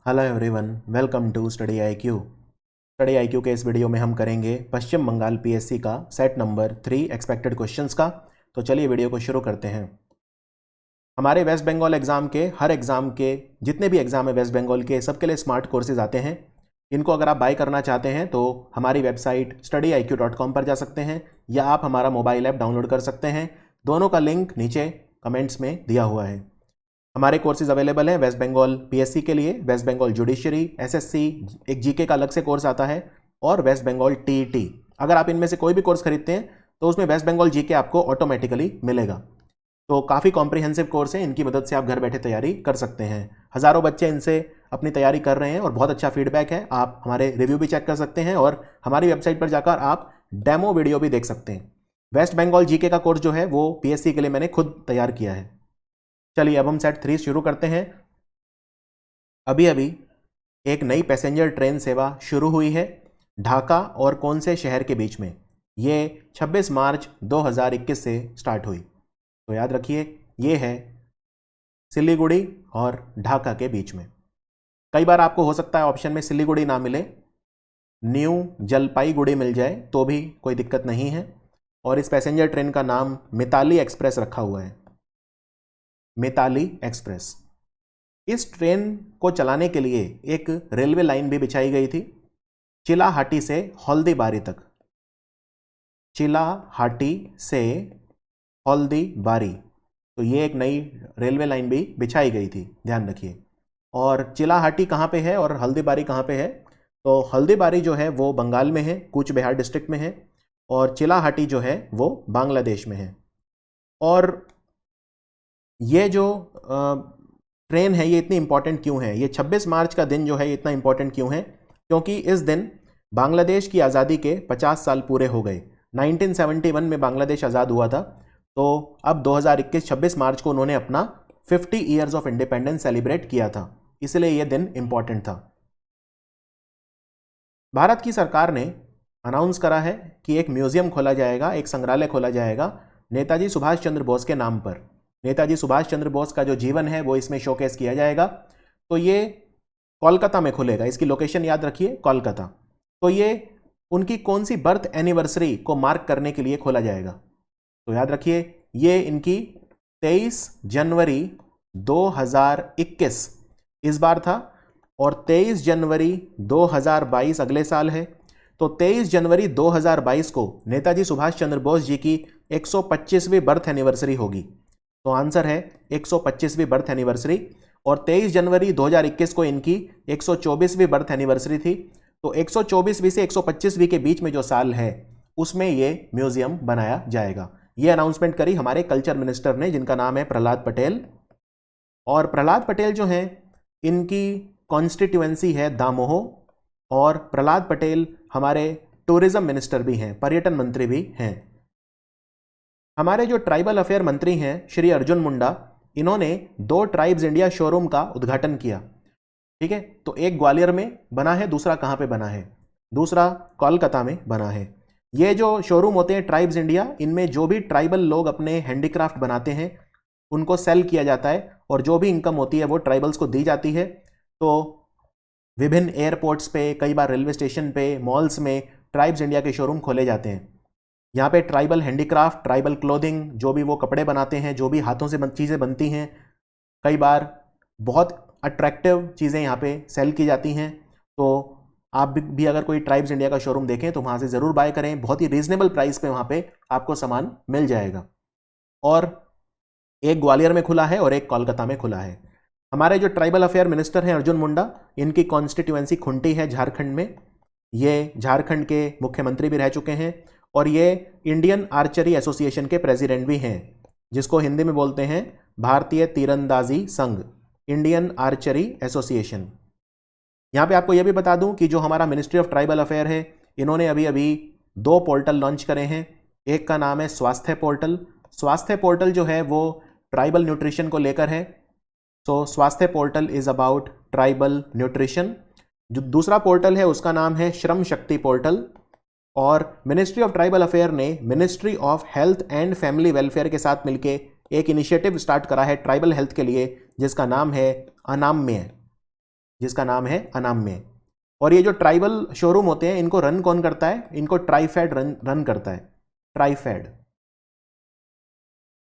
Hello everyone, welcome to study IQ. Study IQ के इस video में हम करेंगे पश्चिम बंगाल पीएससी का सेट नंबर 3 एक्सपेक्टेड क्वेश्चंस का। तो चलिए वीडियो को शुरू करते हैं। हमारे वेस्ट बंगाल एग्जाम के हर एग्जाम के जितने भी एग्जाम है वेस्ट बंगाल के सबके लिए स्मार्ट कोर्सेज आते हैं। इनको अगर आप बाय करना चाहते हैं तो हमारी वेबसाइट studyIQ.com पर जा सकते हैं या आप हमारा मोबाइल ऐप डाउनलोड कर सकते हैं। दोनों का लिंक नीचे कमेंट्स में दिया हुआ है। हमारे कोर्सेज अवेलेबल हैं वेस्ट बंगाल पीएससी के लिए, वेस्ट बंगाल जुडिशरी, एसएससी, एक जीके का अलग से कोर्स आता है और वेस्ट बंगाल टीईटी। अगर आप इनमें से कोई भी कोर्स खरीदते हैं तो उसमें वेस्ट बंगाल जीके आपको ऑटोमेटिकली मिलेगा। तो काफ़ी कॉम्प्रिहेंसिव कोर्स है, इनकी मदद से आप घर बैठे तैयारी कर सकते हैं। हज़ारों बच्चे इनसे अपनी तैयारी कर रहे हैं और बहुत अच्छा फीडबैक है। आप हमारे रिव्यू भी चेक कर सकते हैं और हमारी वेबसाइट पर जाकर आप डेमो वीडियो भी देख सकते हैं। वेस्ट बंगाल जीके का कोर्स जो है वो पीएससी के लिए मैंने खुद तैयार किया है। चलिए अब हम सेट 3 शुरू करते हैं। अभी अभी एक नई पैसेंजर ट्रेन सेवा शुरू हुई है ढाका और कौन से शहर के बीच में। ये 26 मार्च 2021 से स्टार्ट हुई। तो याद रखिए ये है सिलीगुड़ी और ढाका के बीच में। कई बार आपको हो सकता है ऑप्शन में सिलीगुड़ी ना मिले, न्यू जलपाईगुड़ी मिल जाए तो भी कोई दिक्कत नहीं है। और इस पैसेंजर ट्रेन का नाम मिताली एक्सप्रेस रखा हुआ है, मिताली एक्सप्रेस। इस ट्रेन को चलाने के लिए एक रेलवे लाइन भी बिछाई गई थी चिलाहाटी से हल्दीबारी तक। चिलाहाटी से हल्दीबारी, तो ये एक नई रेलवे लाइन भी बिछाई गई थी, ध्यान रखिए। और चिलाहाटी कहाँ पे है और हल्दीबारी कहाँ पे है? तो हल्दीबारी जो है वो बंगाल में है, कूच बिहार डिस्ट्रिक्ट में है, और चिलाहाटी जो है वो बांग्लादेश में है। और ये जो ट्रेन है ये इतनी इंपॉर्टेंट क्यों है? ये 26 मार्च का दिन जो है ये इतना इंपॉर्टेंट क्यों है? क्योंकि इस दिन बांग्लादेश की आज़ादी के 50 साल पूरे हो गए। 1971 में बांग्लादेश आज़ाद हुआ था, तो अब 2021 26 मार्च को उन्होंने अपना 50 ईयर्स ऑफ इंडिपेंडेंस सेलिब्रेट किया था, इसलिए यह दिन इंपॉर्टेंट था। भारत की सरकार ने अनाउंस करा है कि एक म्यूजियम खोला जाएगा, एक संग्रहालय खोला जाएगा नेताजी सुभाष चंद्र बोस के नाम पर। नेताजी सुभाष चंद्र बोस का जो जीवन है वो इसमें शोकेस किया जाएगा। तो ये कोलकाता में खुलेगा, इसकी लोकेशन याद रखिए, कोलकाता। तो ये उनकी कौन सी बर्थ एनिवर्सरी को मार्क करने के लिए खोला जाएगा? तो याद रखिए ये इनकी 23 जनवरी 2021 इस बार था और 23 जनवरी 2022 अगले साल है। तो 23 जनवरी 2022 को नेताजी सुभाष चंद्र बोस जी की 125वीं बर्थ एनिवर्सरी होगी। तो आंसर है 125वीं बर्थ एनिवर्सरी। और 23 जनवरी 2021 को इनकी 124वीं बर्थ एनिवर्सरी थी। तो 124वीं से 125वीं के बीच में जो साल है उसमें ये म्यूजियम बनाया जाएगा। ये अनाउंसमेंट करी हमारे कल्चर मिनिस्टर ने, जिनका नाम है प्रहलाद पटेल। और प्रहलाद पटेल जो हैं इनकी कॉन्स्टिट्यूएंसी है दामोह, और प्रहलाद पटेल हमारे टूरिज्म मिनिस्टर भी हैं, पर्यटन मंत्री भी हैं। हमारे जो ट्राइबल अफेयर मंत्री हैं श्री अर्जुन मुंडा, इन्होंने 2 ट्राइब्स इंडिया शोरूम का उद्घाटन किया। ठीक है, तो एक ग्वालियर में बना है, दूसरा कहाँ पे बना है? दूसरा कोलकाता में बना है। ये जो शोरूम होते हैं ट्राइब्स इंडिया, इनमें जो भी ट्राइबल लोग अपने हैंडीक्राफ्ट बनाते हैं उनको सेल किया जाता है और जो भी इनकम होती है वो ट्राइबल्स को दी जाती है। तो विभिन्न एयरपोर्ट्स पे, कई बार रेलवे स्टेशन पे, मॉल्स में ट्राइब्स इंडिया के शोरूम खोले जाते हैं। यहाँ पे ट्राइबल हैंडीक्राफ्ट, ट्राइबल क्लोथिंग, जो भी वो कपड़े बनाते हैं, जो भी हाथों से चीज़ें बनती हैं, कई बार बहुत अट्रैक्टिव चीज़ें यहाँ पे सेल की जाती हैं। तो आप भी अगर कोई ट्राइब्स इंडिया का शोरूम देखें तो वहाँ से ज़रूर बाय करें, बहुत ही रीजनेबल प्राइस पे वहाँ पे आपको सामान मिल जाएगा। और एक ग्वालियर में खुला है और एक कोलकाता में खुला है। हमारे जो ट्राइबल अफेयर मिनिस्टर हैं अर्जुन मुंडा, इनकी कॉन्स्टिट्यूएंसी खुंटी है झारखंड में। ये झारखंड के मुख्यमंत्री भी रह चुके हैं और ये इंडियन आर्चरी एसोसिएशन के प्रेसिडेंट भी हैं, जिसको हिंदी में बोलते हैं भारतीय तीरंदाजी संघ, इंडियन आर्चरी एसोसिएशन। यहाँ पे आपको यह भी बता दूं कि जो हमारा मिनिस्ट्री ऑफ ट्राइबल अफेयर है, इन्होंने अभी अभी 2 पोर्टल लॉन्च करे हैं। एक का नाम है स्वास्थ्य पोर्टल। स्वास्थ्य पोर्टल जो है वो ट्राइबल न्यूट्रिशन को लेकर है। सो स्वास्थ्य portal is about tribal nutrition. जो दूसरा पोर्टल है उसका नाम है श्रम शक्ति पोर्टल। और मिनिस्ट्री ऑफ ट्राइबल अफेयर ने ministry of health and family welfare के साथ मिलकर एक इनिशिएटिव स्टार्ट करा है ट्राइबल हेल्थ के लिए, जिसका नाम है अनाम्य। जिसका नाम है अनाम्य। और ये जो ट्राइबल शोरूम होते हैं इनको रन कौन करता है? इनको ट्राइफेड रन करता है, ट्राइफेड।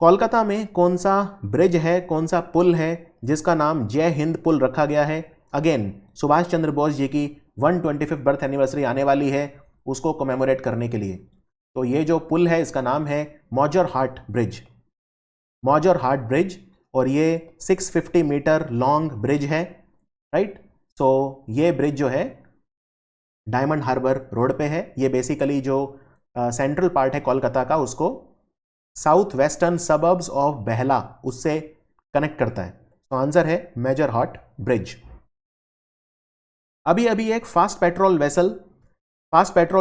कोलकाता में कौन सा ब्रिज है, कौन सा पुल है जिसका नाम जय हिंद पुल रखा गया है? अगेन सुभाष चंद्र बोस जी की 125th बर्थ एनिवर्सरी आने वाली है, उसको कमेमोरेट करने के लिए। तो ये जो पुल है इसका नाम है मौजर हाट ब्रिज, मौजर हाट ब्रिज। और ये 650 मीटर लॉन्ग ब्रिज है, राइट। सो ये ब्रिज जो है डायमंड हार्बर रोड पे है। ये बेसिकली जो सेंट्रल पार्ट है कोलकाता का उसको south western suburbs of Behala उससे कनेक्ट करता है। तो आंसर है मेजर हाट ब्रिज। अभी अभी एक फास्ट पेट्रोल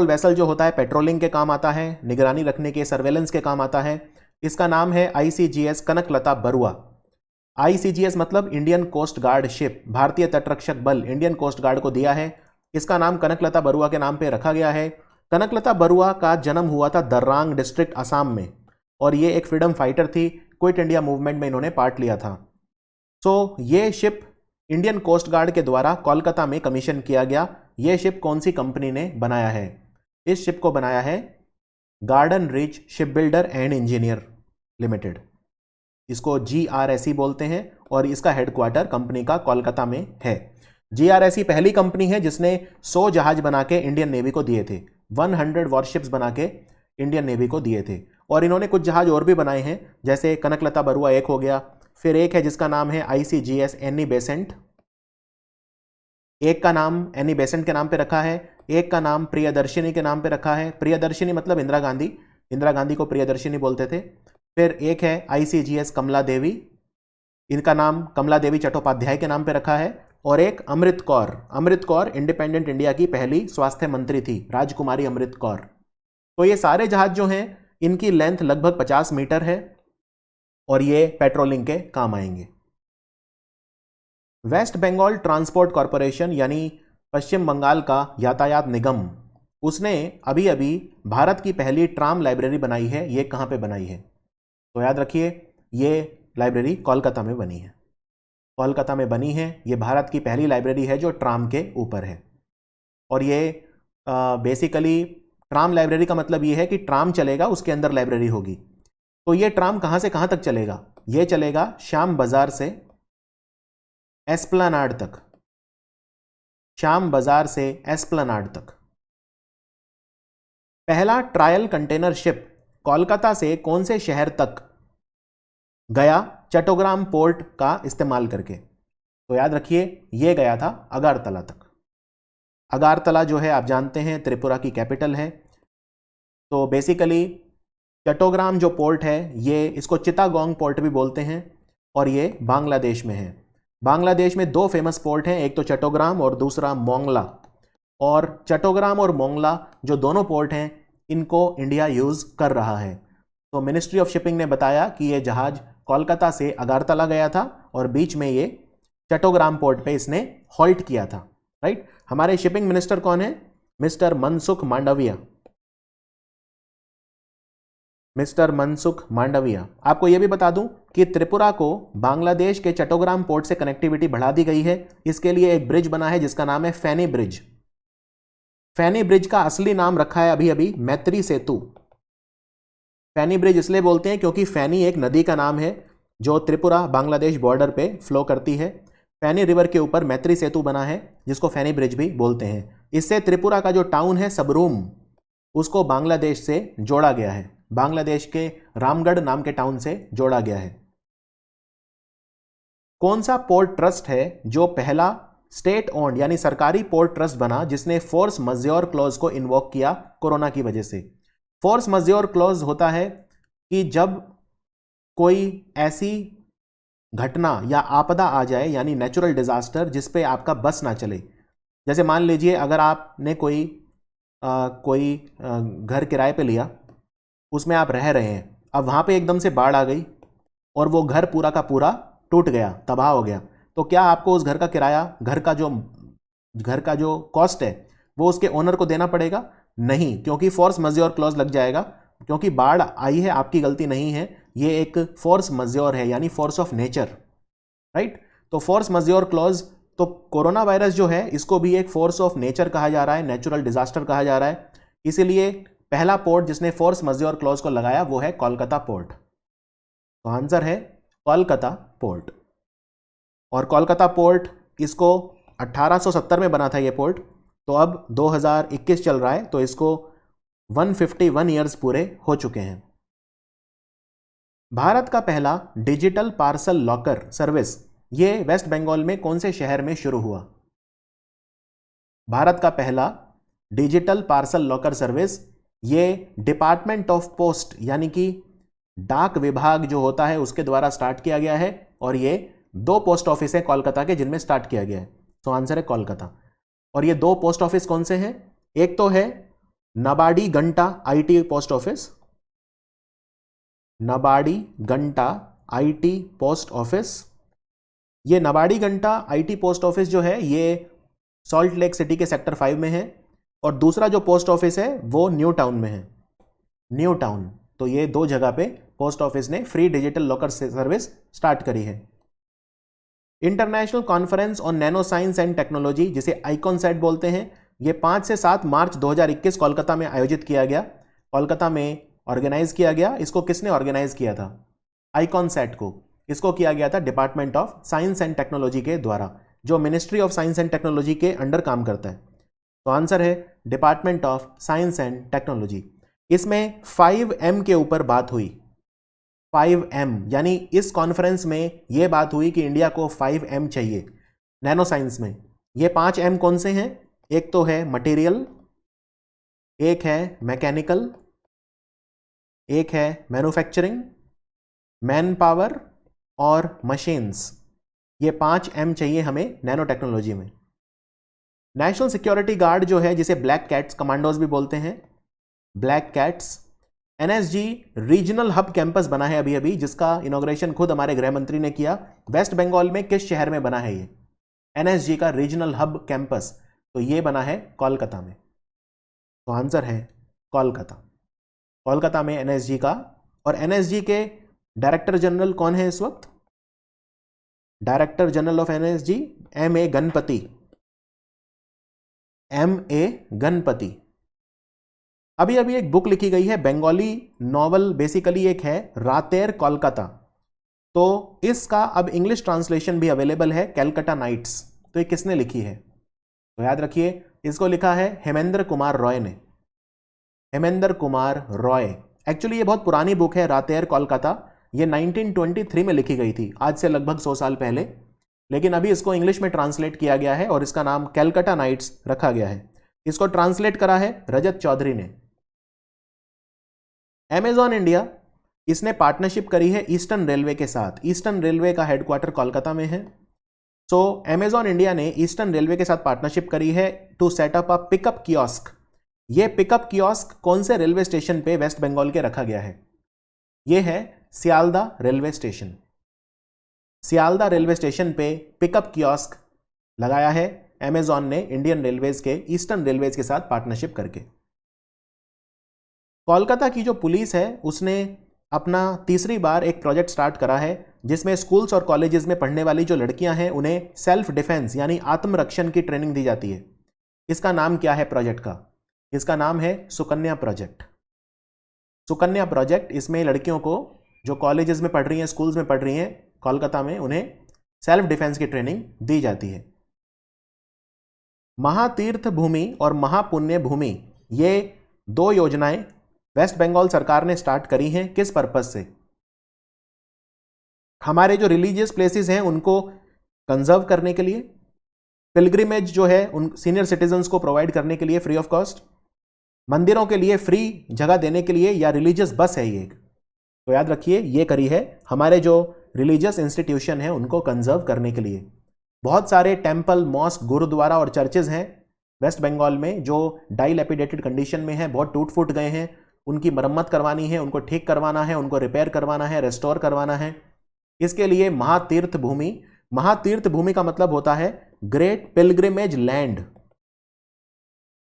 वेसल जो होता है पेट्रोलिंग के काम आता है, निगरानी रखने के, सर्वेलेंस के काम आता है। इसका नाम है ICGS कनकलता बरुआ। ICGS मतलब इंडियन कोस्ट गार्ड शिप, भारतीय तटरक्षक बल इंडियन कोस्ट गार्ड को दिया है। इसका नाम कनकलता बरुआ के नाम पे रखा गया है। कनकलता बरुआ का जन्म हुआ था दर्रांग डिस्ट्रिक्ट असम में, और ये एक फ्रीडम फाइटर थी। क्विट इंडिया मूवमेंट में इन्होंने पार्ट लिया था। सो ये शिप इंडियन कोस्ट गार्ड के द्वारा कोलकाता में कमीशन किया गया। यह शिप कौन सी कंपनी ने बनाया है? इस शिप को बनाया है garden rich ship builder and engineer limited, इसको GRSE बोलते हैं, और इसका हेडक्वार्टर कंपनी का कोलकाता में है। GRSE पहली कंपनी है जिसने 100 जहाज बना के इंडियन नेवी को दिए थे, 100 वॉरशिप्स बना के इंडियन नेवी को दिए थे। और इन्होंने कुछ जहाज और भी बनाए हैं, जैसे कनकलता बरुआ एक हो गया, फिर एक है जिसका नाम है ICGS एनी बेसेंट, एक का नाम एनी बेसेंट के नाम पे रखा है, एक का नाम प्रियदर्शिनी के नाम पे रखा है। प्रियदर्शिनी मतलब इंदिरा गांधी को प्रियदर्शिनी बोलते थे। फिर एक है ICGS कमला देवी, इनका नाम कमला देवी चट्टोपाध्याय के नाम पे रखा है। और एक अमृत कौर इंडिपेंडेंट इंडिया की पहली स्वास्थ्य मंत्री थी, राजकुमारी अमृत कौर। तो ये सारे जहाज जो हैं इनकी लेंथ लगभग 50 मीटर है, और ये पेट्रोलिंग के काम आएंगे। वेस्ट बंगाल ट्रांसपोर्ट कॉरपोरेशन यानी पश्चिम बंगाल का यातायात निगम, उसने अभी अभी भारत की पहली ट्राम लाइब्रेरी बनाई है। ये कहाँ पे बनाई है? तो याद रखिए, ये लाइब्रेरी कोलकाता में बनी है, कोलकाता में बनी है। ये भारत की पहली लाइब्रेरी है जो ट्राम के ऊपर है। और ये बेसिकली ट्राम लाइब्रेरी का मतलब ये है कि ट्राम चलेगा, उसके अंदर लाइब्रेरी होगी। तो ये ट्राम कहाँ से कहाँ तक चलेगा? ये चलेगा श्याम बाजार से एस्प्लेनाड तक, श्याम बाजार से एस्प्लेनाड तक। पहला ट्रायल कंटेनर शिप कोलकाता से कौन से शहर तक गया चट्टोग्राम पोर्ट का इस्तेमाल करके? तो याद रखिए, यह गया था अगारतला तक। अगारतला जो है आप जानते हैं त्रिपुरा की कैपिटल है। तो बेसिकली चट्टोग्राम जो पोर्ट है, ये इसको चिटागोंग पोर्ट भी बोलते हैं, और ये बांग्लादेश में है। बांग्लादेश में दो फेमस पोर्ट हैं, एक तो चट्टोग्राम और दूसरा मोंगला। और चट्टोग्राम और मोंगला जो दोनों पोर्ट हैं, इनको इंडिया यूज़ कर रहा है। तो मिनिस्ट्री ऑफ शिपिंग ने बताया कि ये जहाज कोलकाता से अगारतला गया था और बीच में ये चट्टोग्राम पोर्ट पे इसने हॉल्ट किया था, राइट। हमारे शिपिंग मिनिस्टर कौन है? मिस्टर मनसुख मांडविया। मिस्टर मनसुख मांडविया। आपको यह भी बता दूं कि त्रिपुरा को बांग्लादेश के चट्टोग्राम पोर्ट से कनेक्टिविटी बढ़ा दी गई है। इसके लिए एक ब्रिज बना है जिसका नाम है फैनी ब्रिज। फैनी ब्रिज का असली नाम रखा है अभी अभी मैत्री सेतु। फैनी ब्रिज इसलिए बोलते हैं क्योंकि फैनी एक नदी का नाम है जो त्रिपुरा बांग्लादेश बॉर्डर पे फ्लो करती है। फैनी रिवर के ऊपर मैत्री सेतु बना है जिसको फैनी ब्रिज भी बोलते हैं। इससे त्रिपुरा का जो टाउन है सबरूम, उसको बांग्लादेश से जोड़ा गया है, बांग्लादेश के रामगढ़ नाम के टाउन से जोड़ा गया है। कौन सा पोर्ट ट्रस्ट है जो पहला स्टेट ओन्ड यानी सरकारी पोर्ट ट्रस्ट बना जिसने फोर्स मज्योर क्लॉज को इन्वोक किया कोरोना की वजह से? फोर्स मज्योर क्लॉज होता है कि जब कोई ऐसी घटना या आपदा आ जाए यानी नेचुरल डिजास्टर जिस पे आपका बस ना चले। जैसे मान लीजिए अगर आपने कोई घर किराए पे लिया, उसमें आप रह रहे हैं, अब वहाँ पे एकदम से बाढ़ आ गई और वो घर पूरा का पूरा टूट गया, तबाह हो गया, तो क्या आपको उस घर का किराया, घर का जो कॉस्ट है वो उसके ओनर को देना पड़ेगा? नहीं, क्योंकि फोर्स मज्योर क्लॉज लग जाएगा। क्योंकि बाढ़ आई है, आपकी गलती नहीं है, ये एक फोर्स मज्योर है यानी फोर्स ऑफ नेचर, राइट। तो फोर्स मज्योर क्लॉज तो कोरोना वायरस जो है इसको भी एक फोर्स ऑफ नेचर कहा जा रहा है, नेचुरल डिजास्टर कहा जा रहा है। इसीलिए पहला पोर्ट जिसने फोर्स मजेयोर क्लॉज को लगाया वो है कोलकाता पोर्ट। तो आंसर है कोलकाता पोर्ट। और कोलकाता पोर्ट इसको 1870 में बना था ये पोर्ट, तो अब 2021 चल रहा है, तो इसको 151 ईयर्स पूरे हो चुके हैं। भारत का पहला डिजिटल पार्सल लॉकर सर्विस ये वेस्ट बंगाल में कौन से शहर में शुरू हुआ? भारत का पहला डिजिटल पार्सल लॉकर सर्विस ये डिपार्टमेंट ऑफ पोस्ट यानी कि डाक विभाग जो होता है उसके द्वारा स्टार्ट किया गया है, और ये 2 पोस्ट ऑफिस है कोलकाता के जिनमें स्टार्ट किया गया है। तो आंसर है कोलकाता। और ये 2 पोस्ट ऑफिस कौन से हैं? एक तो है Nabadiganta IT post office, Nabadiganta IT post office. ये Nabadiganta IT post office जो है ये सॉल्ट लेक सिटी के सेक्टर 5 में है, और दूसरा जो पोस्ट ऑफिस है वो न्यू टाउन में है, न्यू टाउन। तो ये 2 जगह पे पोस्ट ऑफिस ने free digital locker service start करी है। International conference on nano science and technology जिसे आइकॉनसेट बोलते हैं, ये 5 से 7 मार्च 2021 कोलकाता में आयोजित किया गया, कोलकाता में ऑर्गेनाइज किया गया। इसको किसने ऑर्गेनाइज किया था? आइकॉनसेट को। इसको किया गया था department of science and technology के द्वारा, जो ministry of science and technology के अंडर काम करता है। तो आंसर है department of science and technology. इसमें 5M के ऊपर बात हुई, 5M यानी इस कॉन्फ्रेंस में यह बात हुई कि इंडिया को 5M चाहिए नैनो साइंस में। ये 5M कौन से हैं? एक तो है मटेरियल, एक है मैकेनिकल, एक है मैन्युफैक्चरिंग, मैन पावर और मशीन्स। ये 5M चाहिए हमें नैनो टेक्नोलॉजी में। नेशनल सिक्योरिटी गार्ड जो है जिसे ब्लैक कैट्स कमांडोज भी बोलते हैं, black cats, NSG regional hub campus बना है अभी अभी, जिसका इनॉग्रेशन खुद हमारे गृह मंत्री ने किया। वेस्ट बंगाल में किस शहर में बना है ये NSG का रीजनल हब कैंपस? तो ये बना है कोलकाता में। तो आंसर है कोलकाता। कोलकाता में NSG का। और NSG के डायरेक्टर जनरल कौन है इस वक्त? Director general of NSG M.A. Ganpati, M.A. Ganpati. अभी अभी एक बुक लिखी गई है, बंगाली नॉवल बेसिकली एक है रातेर कोलकाता, तो इसका अब इंग्लिश ट्रांसलेशन भी अवेलेबल है, कैलकाटा नाइट्स। तो ये किसने लिखी है? तो याद रखिए इसको लिखा है हेमेंद्र कुमार रॉय ने, हेमेंद्र कुमार रॉय। एक्चुअली ये बहुत पुरानी बुक है रातेर कोलकाता, ये 1923 में लिखी गई थी, आज से लगभग 100 साल पहले, लेकिन अभी इसको इंग्लिश में ट्रांसलेट किया गया है और इसका नाम कैलकाटा नाइट्स रखा गया है। इसको ट्रांसलेट करा है रजत चौधरी ने। अमेजॉन इंडिया इसने पार्टनरशिप करी है ईस्टर्न रेलवे के साथ। ईस्टर्न रेलवे का हेडक्वार्टर कोलकाता में है। सो अमेजॉन इंडिया ने ईस्टर्न रेलवे के साथ पार्टनरशिप करी है to set up a pickup kiosk. ये पिकअप कियोस्क कौन से रेलवे स्टेशन पे वेस्ट बंगाल के रखा गया है? ये है Sealdah railway station. Sealdah railway station पे पिकअप कियोस्क लगाया है अमेजॉन ने इंडियन रेलवेज के ईस्टर्न रेलवेज के साथ पार्टनरशिप करके। कोलकाता की जो पुलिस है उसने अपना तीसरी बार एक प्रोजेक्ट स्टार्ट करा है जिसमें स्कूल्स और कॉलेजेस में पढ़ने वाली जो लड़कियां हैं उन्हें सेल्फ डिफेंस यानी आत्मरक्षण की ट्रेनिंग दी जाती है। इसका नाम क्या है प्रोजेक्ट का? इसका नाम है सुकन्या प्रोजेक्ट। सुकन्या प्रोजेक्ट, इसमें लड़कियों को जो कॉलेजेस में पढ़ रही हैं, स्कूल्स में पढ़ रही हैं कोलकाता में, उन्हें सेल्फ डिफेंस की ट्रेनिंग दी जाती है। महातीर्थ भूमि और महापुण्य भूमि ये 2 योजनाएं वेस्ट बंगाल सरकार ने स्टार्ट करी हैं। किस पर्पस से? हमारे जो रिलीजियस प्लेसेस हैं उनको कंजर्व करने के लिए, पिलग्रिमेज जो है उन सीनियर सिटीजन्स को प्रोवाइड करने के लिए फ्री ऑफ कॉस्ट, मंदिरों के लिए फ्री जगह देने के लिए, या रिलीजियस बस है ये एक। तो याद रखिए ये करी है हमारे जो रिलीजियस इंस्टीट्यूशन है उनको कंजर्व करने के लिए। बहुत सारे टेम्पल, मॉस्क, गुरुद्वारा और चर्चेज हैं वेस्ट बंगाल में जो डाइलैपिडेटेड कंडीशन में है, बहुत टूट फूट गए हैं, उनकी मरम्मत करवानी है, उनको ठीक करवाना है, उनको रिपेयर करवाना है, रेस्टोर करवाना है। इसके लिए महातीर्थ भूमि, महातीर्थ भूमि का मतलब होता है great pilgrimage land,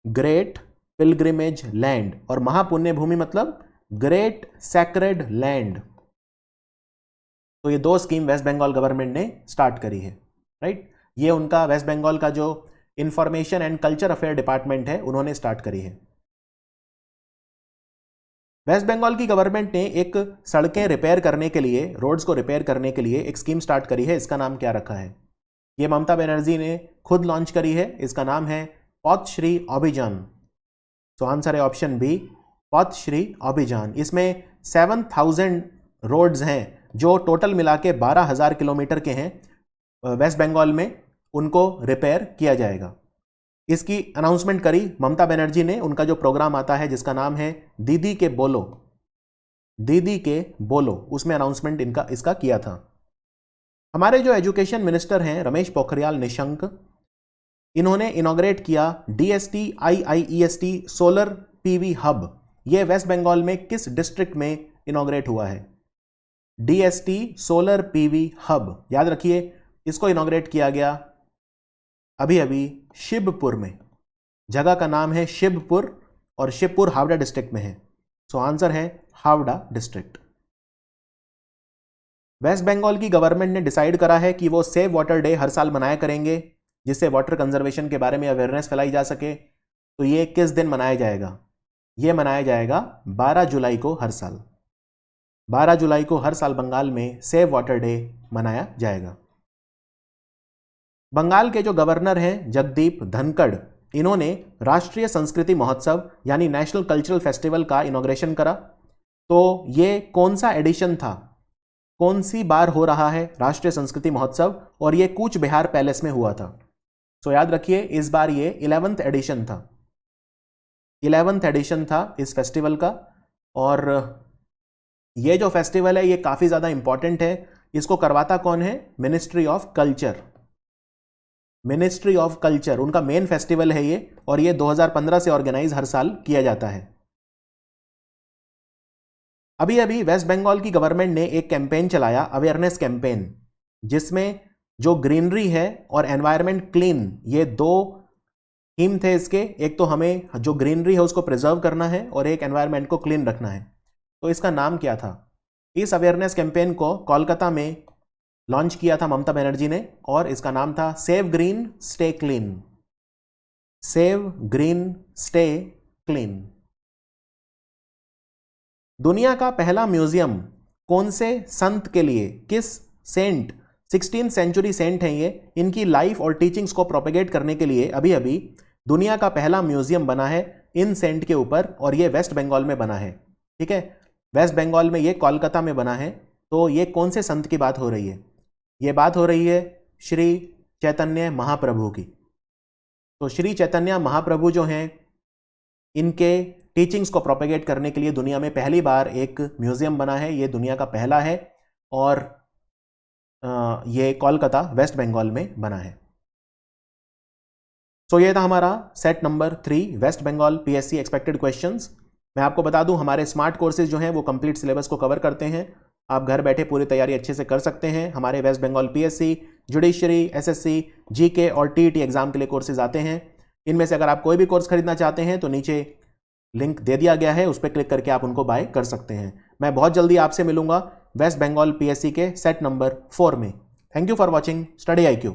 great pilgrimage land, और महापुण्य भूमि मतलब ग्रेट सैक्रेड लैंड। तो ये 2 स्कीम वेस्ट बंगाल गवर्नमेंट ने स्टार्ट करी है, राइट। ये उनका वेस्ट बंगाल का जो information and culture affair department है उन्होंने स्टार्ट करी है। वेस्ट बंगाल की गवर्नमेंट ने एक सड़कें रिपेयर करने के लिए, रोड्स को रिपेयर करने के लिए एक स्कीम स्टार्ट करी है। इसका नाम क्या रखा है? ये ममता बनर्जी ने खुद लॉन्च करी है। इसका नाम है पथश्री अभियान। तो आंसर है ऑप्शन बी, पथश्री अभियान। इसमें 7000 रोड्स हैं जो टोटल मिला के 12,000 किलोमीटर के हैं वेस्ट बंगाल में, उनको रिपेयर किया जाएगा। इसकी अनाउंसमेंट करी ममता बनर्जी ने। उनका जो प्रोग्राम आता है जिसका नाम है दीदी के बोलो, दीदी के बोलो, उसमें अनाउंसमेंट इसका किया था। हमारे जो एजुकेशन मिनिस्टर हैं रमेश पोखरियाल निशंक, इन्होंने इनॉग्रेट किया DST IIEST solar PV hub. ये वेस्ट बंगाल में किस डिस्ट्रिक्ट में इनॉग्रेट हुआ है? DST सोलर PV हब, याद रखिए इसको इनॉग्रेट किया गया अभी अभी शिवपुर में। जगह का नाम है शिवपुर और शिवपुर हावड़ा डिस्ट्रिक्ट में है। सो आंसर है हावड़ा डिस्ट्रिक्ट। वेस्ट बंगाल की गवर्नमेंट ने डिसाइड करा है कि वो सेव वाटर डे हर साल मनाया करेंगे, जिससे वाटर कंजर्वेशन के बारे में अवेयरनेस फैलाई जा सके। तो ये किस दिन मनाया जाएगा? ये मनाया जाएगा 12 जुलाई को हर साल। 12 जुलाई को हर साल बंगाल में सेव वाटर डे मनाया जाएगा। बंगाल के जो गवर्नर हैं जगदीप धनखड़, इन्होंने राष्ट्रीय संस्कृति महोत्सव यानी नेशनल कल्चरल फेस्टिवल का इनॉग्रेशन करा। तो ये कौन सा एडिशन था, कौन सी बार हो रहा है राष्ट्रीय संस्कृति महोत्सव? और ये कूच बिहार पैलेस में हुआ था। तो याद रखिए इस बार ये 11th एडिशन था, 11th एडिशन था इस फेस्टिवल का। और ये जो फेस्टिवल है ये काफी ज्यादा इंपॉर्टेंट है। इसको करवाता कौन है? Ministry of culture. Ministry of culture उनका मेन फेस्टिवल है ये, और ये 2015 से ऑर्गेनाइज हर साल किया जाता है। अभी अभी वेस्ट बंगाल की गवर्नमेंट ने एक कैंपेन चलाया, अवेयरनेस कैंपेन, जिसमें जो ग्रीनरी है और एनवायरनमेंट क्लीन, ये दो थीम थे इसके। एक तो हमें जो ग्रीनरी है उसको प्रिजर्व करना है और एक एनवायरनमेंट को क्लीन रखना है। तो इसका नाम क्या था? इस अवेयरनेस कैंपेन को कोलकाता में लॉन्च किया था ममता बनर्जी ने, और इसका नाम था save green stay clean. Save green stay clean. दुनिया का पहला म्यूजियम कौन से संत के लिए, किस सेंट, 16th सेंचुरी सेंट हैं ये, इनकी लाइफ और टीचिंग्स को प्रोपेगेट करने के लिए अभी अभी दुनिया का पहला म्यूजियम बना है इन सेंट के ऊपर, और ये वेस्ट बंगाल में बना है। ठीक है, वेस्ट बंगाल में, ये कोलकाता में बना है। तो ये कौन से संत की बात हो रही है? ये बात हो रही है श्री चैतन्य महाप्रभु की। तो श्री चैतन्य महाप्रभु जो हैं, इनके टीचिंग्स को प्रोपेगेट करने के लिए दुनिया में पहली बार एक म्यूजियम बना है। ये दुनिया का पहला है और ये कोलकाता वेस्ट बंगाल में बना है। सो ये था हमारा set number 3 west Bengal PSC expected questions. मैं आपको बता दूं हमारे स्मार्ट कोर्सेज जो हैं वो कंप्लीट सिलेबस को कवर करते हैं। आप घर बैठे पूरी तैयारी अच्छे से कर सकते हैं। हमारे west Bengal PSC, judiciary, SSC, GK और TET एग्जाम के लिए कोर्सेज आते हैं। इनमें से अगर आप कोई भी कोर्स खरीदना चाहते हैं तो नीचे लिंक दे दिया गया है, उस पर क्लिक करके आप उनको बाय कर सकते हैं। मैं बहुत जल्दी आपसे मिलूंगा वेस्ट बंगाल PSC के सेट नंबर 4 में। Thank you for watching study IQ।